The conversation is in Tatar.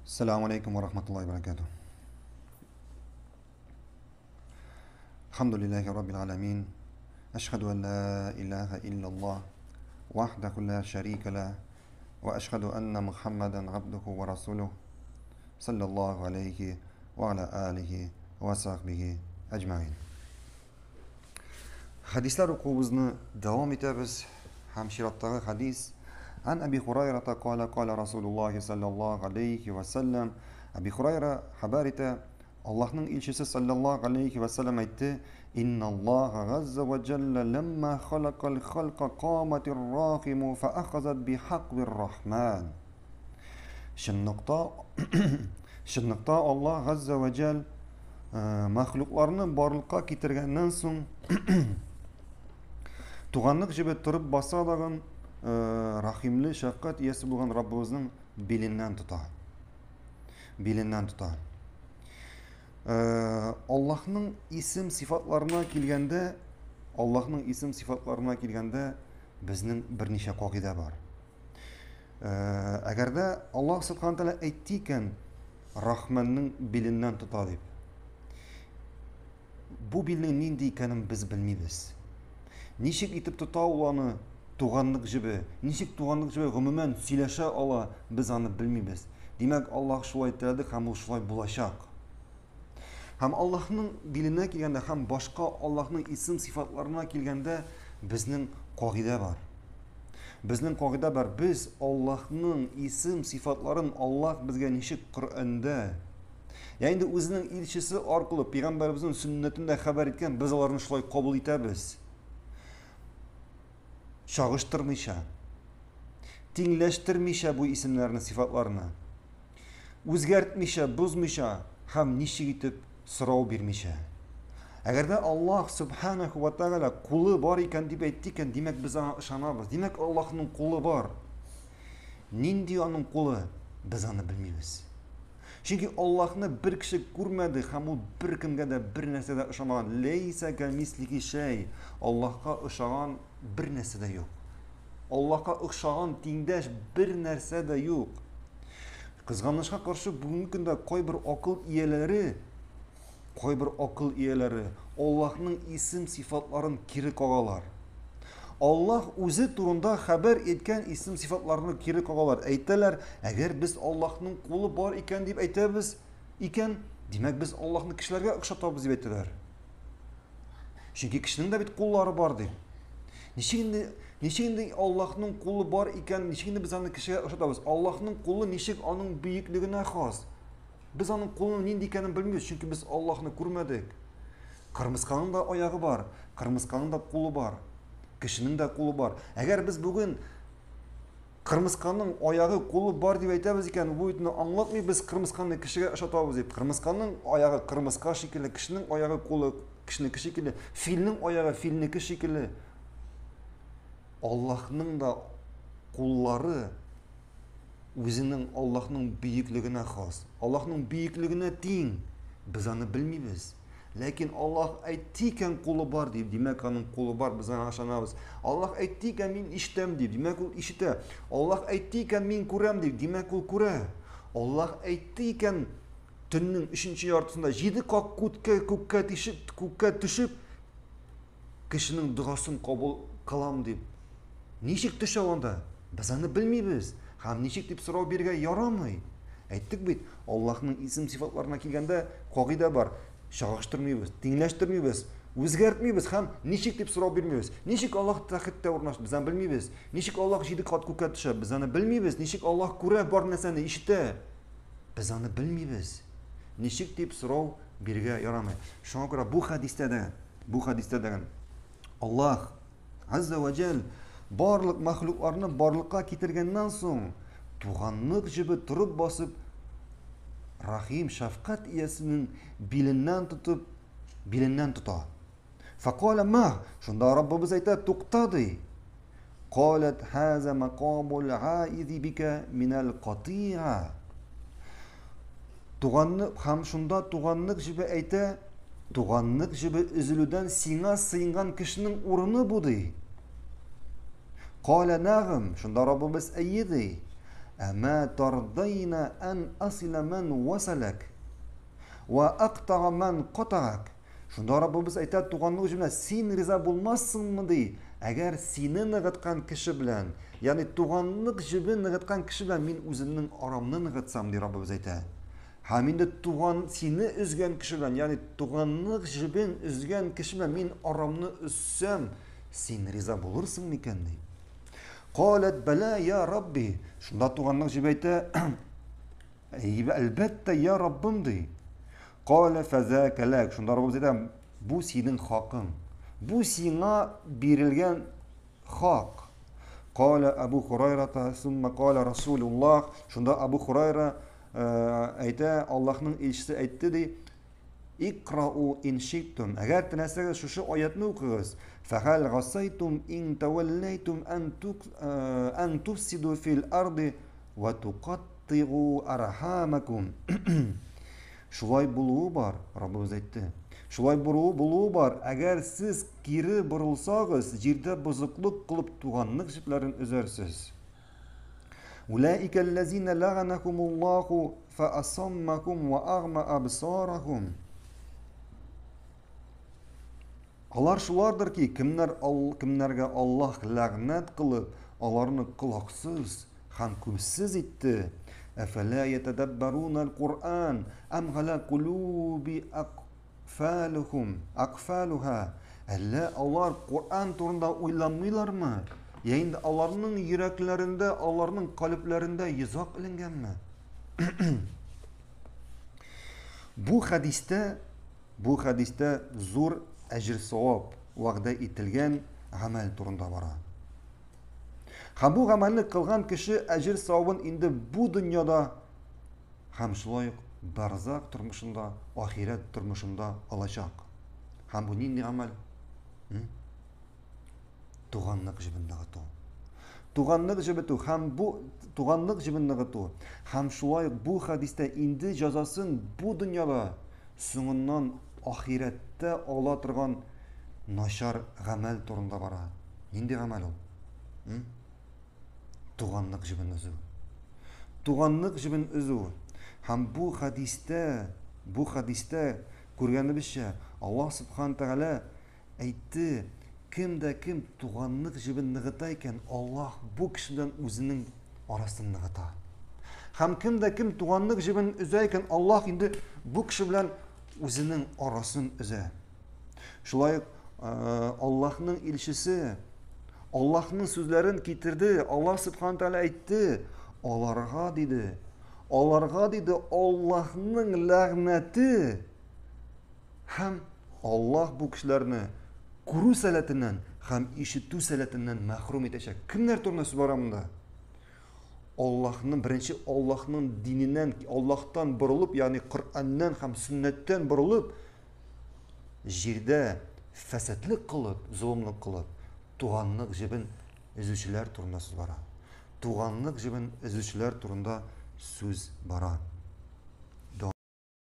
السلام عليكم ورحمة الله وبركاته. الحمد لله رب العالمين. أشهد أن لا إله إلا الله وحده لا شريك له وأشهد أن محمدا عبده ورسوله صلى الله عليه وعلى آله وصحبه أجمعين. Hadisler okuyuşunu devam ederiz. Hemşiratları hadis. An Abi Hurayra قال Resulullah sallallahu aleyhi ve sellem. Abi Hurayra haber etti. Allah'ın elçisi sallallahu aleyhi ve sellem etti. İnna Allah azze ve celle lemma halakal halqa qamatir rahimu fa akhazat bi hakbir rahman. Şınlıkta Allah azze ve celle mahluklarını barlıkka getirgenden soň tuğanlık gibi turib basadagın rahimli şefkat iyesi bolgan Rabbimizning belinden tutar. Allah'ın isim sıfatlarına kelgende bizning bir necha qoida bor. Agarda Allah subhanahu wa taala aytdikan Rahmanning belinden tutar deb. Bu belning nindi ekanini biz bilmaymiz. Nişik itip tuta ulanı tuğanlık gibi, nişik tuğanlık gibi gümümen söyleşe ala biz onu bilmeyimiz. Demek Allah şulay ettirdi, hem o şulay bulaşak. Hem Allah'ın diline kelgende, hem başka Allah'ın isim sıfatlarına kelgende bizning qoida var. Biz Allah'ın isim sıfatların Allah bizge nişik Kur'an'da, yani o'zining elchisi orqali payg'ambarimizning sunnatida xabar etgan, biz ularni shulay qabul etamiz. Çağıştırmışa, tinglashtirmişa bu isimlerini, sıfatlarını, o'zgartmişa, buzmışa, ham nishik etib so'rov bermişa. Agarda Allah subhanahu wa ta'ala quli bor ekan deb aytdikan, demak biz ona ishonamiz. Demak Allohning quli bor. Nindi uning quli? Biz onu bilmaymiz. Çünkü Allah'ını bir kişi görmedi, hem o bir kimge de bir nesede ışamagan. Leysa kemisliki şey. Allah'a ışagan bir nesede yok. Allah'a ışagan tengdaş bir nerse de yok. Kızganışa karşı bugünkü günde koy bir akıl iyeleri Allah'ın isim sıfatların kiri kagalar. Allah o'zi turunda haber etken isim sıfatlarını kiri kagalar. Aytdilar, eğer biz Allah'ın kulu bor ekan deb aytamiz ekan, demek biz Allah'ın kişilerge o'xshatamiz deb aytdilar. Çünkü kişinin de bir kulları bor deb. Nişinde Allah'ın kulu bor ekan, nişinde biz onu kişiye o'xshatamiz. Allah'ın kulu nişik onun büyüklüğüne xos. Biz onun kulunun nindi ekanini bilmiyoruz, çünkü biz Allah'ını görmedik. Kırmızkanın da ayağı var, kırmızkanın da kulu var. Kişinin de kulu var. Eğer biz bugün kırmızkanın ayağı kulu var diye aytamiz ekan, bu itni anlatmay biz kırmızkanı kişiye o'xshatamiz deb. Kırmızkanın ayağı kırmızka şekilli, kişinin ayağı kulu kişiniki şekilli, filning ayağı filniki şekilli. Allah'ın da kulları o'zining Allah'ın büyüklüğüne xos. Allah'ın büyüklüğüne teng. Biz onu bilmaymiz. Lakin Allah aytdikan kulu bor deb, demek onun kulu bor, biz ona ishonamiz. Allah aytdikan men eshitaman deb, demek u eshita. Allah aytdikan men ko'ram deb, demek u ko'ra. Allah aytdikan tunning 3-yortisida 7 qok ko'kka tushib kishining duosini qabul qilam deb. Nechik tusha onda? Biz onu bilmaymiz. Ham nechik deb so'rov berga yaramay. Aytdik bit, Allah'ın isim sıfatlarına kelganda qoida bor. Çağıştırmayız, dinleştirmeyiz, o'zgartmaymiz, ham nechik deb so'rov bermaymiz. Nechik Allah taqitda o'rnashdi, biz ham bilmaymiz. Nechik Allah 7 qat ko'kka tushadi, biz onu bilmaymiz. Nechik Allah ko'ra bor narsani eshitdi, biz onu bilmaymiz. Nechik deb so'rov berga yaramay. Shunga ko'ra bu hadisda degan Allah azza ve celle barliq mahluklarni borliqqa keltirgandan so'ng tuğanlık gibi turib bosib Rahim şefkat iyesinin belinden tutar. Faqala ma, şunda Rabbimiz aytadi, to'xtadi. Qalat haza maqamul aizi bika minal qati'a. Tuğanlık ham şunda tuğanlık gibi ayta, tuğanlık gibi üzülüden sina sıyıngan kişinin orunu bu dey. Qala na'am, şunda Rabbimiz aytdi. Әмә тардайна ән асила мән васалак ва ақтаға мән қатағак. Шунда Раббыбыз әйтә, туганлык җибенә син риза булмассыңмы ди, әгәр сине ныгыткан кеше белән, ягъни туганлык җибен ныгыткан кеше белән мин үземнең арамны ныгытсам ди Раббыбыз әйтә. Һәм инде сине üzгән кеше белән, ягъни туганлык җибен üzгән кеше белән мин арамны үзсәм, син риза булырсың микән ди. Қалат бәлә я Рабби. Шунда туганлык җибе әйтә, әлбәттә я Раббым ди. Кала фазака лак. Шунда Раббыбыз әйтә, бу синең хакың. Бу сиңа бирелгән хак. Кала Абу Хурайра сумма кала Расулуллах. Шунда Абу Хурайра әйтә, Аллаһның илчесе әйтте ди, икрау ин шиттум. Әгәр теләсәгез шушы аятны укыгыз. Фахал гасайтум ин таваллайтум ан туфсиду фил арди ва туқаттигу архамакум. Шулай булуы бар, Раббыбыз әйтте. Шулай булуы бар, әгәр сез кире борылсагыз, җирдә бозыклык кылып туганлык җепләрен өзәрсез. Улаика аллазина лаганакумуллаху фаасаммакум ва агма абсарахум. Алар шулардыр ки, кемнәргә Аллаһ ләгънәт кылып, аларны колаксыз һәм күзсез итте. Афала ятадаббаруна ал-Qur'an ам гала кулуби акфалуха. Әллә алар Qur'an турында уйламыйлармы? Яинде аларның йөрәкләрендә, аларның калпләрендә йозак иленгәнме? Бу хадистә зур әҗр-савап вәгъдә ителгән гамәл турында бара. Һәм бу гамәлне кылган кеше әҗр-савабын инде бу дөньяда һәм шулай барзак тормышында, ахирет тормышында алачак. Һәм бу нинди гамәл? Туганлык җибен ныгыту. Туганлык җибетү һәм бу туганлык җибен ныгыту. Һәм шулай бу хадистә инде җәзасын бу дөньяда, соңыннан ахиреттә ала торган начар гамәл турында бара. Нинди гамәл ул? Туганлык җибен үзү. Туганлык җибен үзү. Һәм бу хадистә күргәнебезчә, Аллаһ Субхан Тәгалә әйтте, кемдә кем туганлык җибен ныгыта икән, Аллаһ бу кешедән үзенең арасын ныгыта. Һәм кемдә кем туганлык җибен үзә икән, Аллаһ инде бу кеше белән үзенең арасын үзә. Шулай Аллаһның илчесе Аллаһның сүзләрен китерде. Аллаһ Субхан Тәгалә әйтте, аларга диде, Аллаһның ләгънәте. Һәм Аллаһ бу кешеләрне күрү сәләтеннән һәм ишетү сәләтеннән мәхрүм итәчәк. Кемнәр турында сүз бара монда? Аллаһның диненнән, Аллаһтан борылып, ягъни Коръәннән һәм сүннәттән борылып, җирдә фәсадлык кылып, зулымлык кылып, туганлык җибен үзүчеләр турында сүз бара. Туганлык җибен үзүчеләр турында сүз бара.